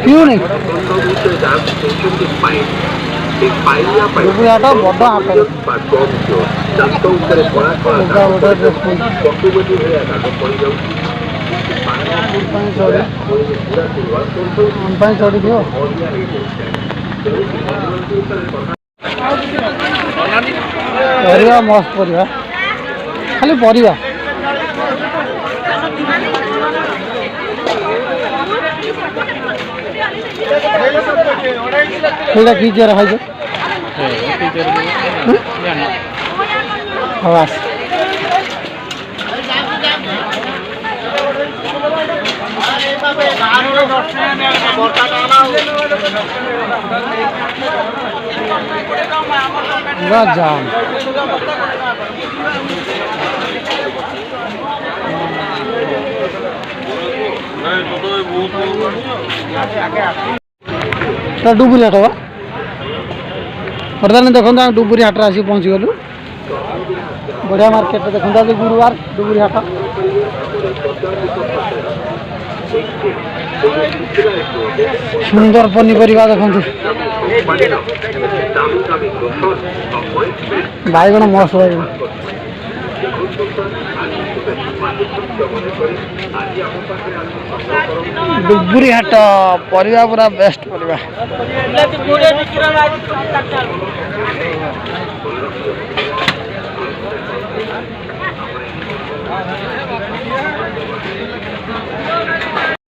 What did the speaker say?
ପିଉନି ଡୁବୁରି ହାଟ ବଡ଼ ହାଟ ଚଢ଼ିଥିବ ପରିବା ମସ୍ତ ପରିବା ଖାଲି ପରିବା ସେଇଟା କି ଚେୟାର ଖାଇଛ ହଉ ଆସ जाम डुबुरी हाट बा बर्तमान देखो डुबुरी हाट आस पहुँची गलु बढ़िया मार्केट देखो आज गुरुवार डुबुरी हाट सुंदर पनीपरिया देखो बैगण मस्त बैगण डुबुरी हाट परिवा पूरा बेस्ट परिवा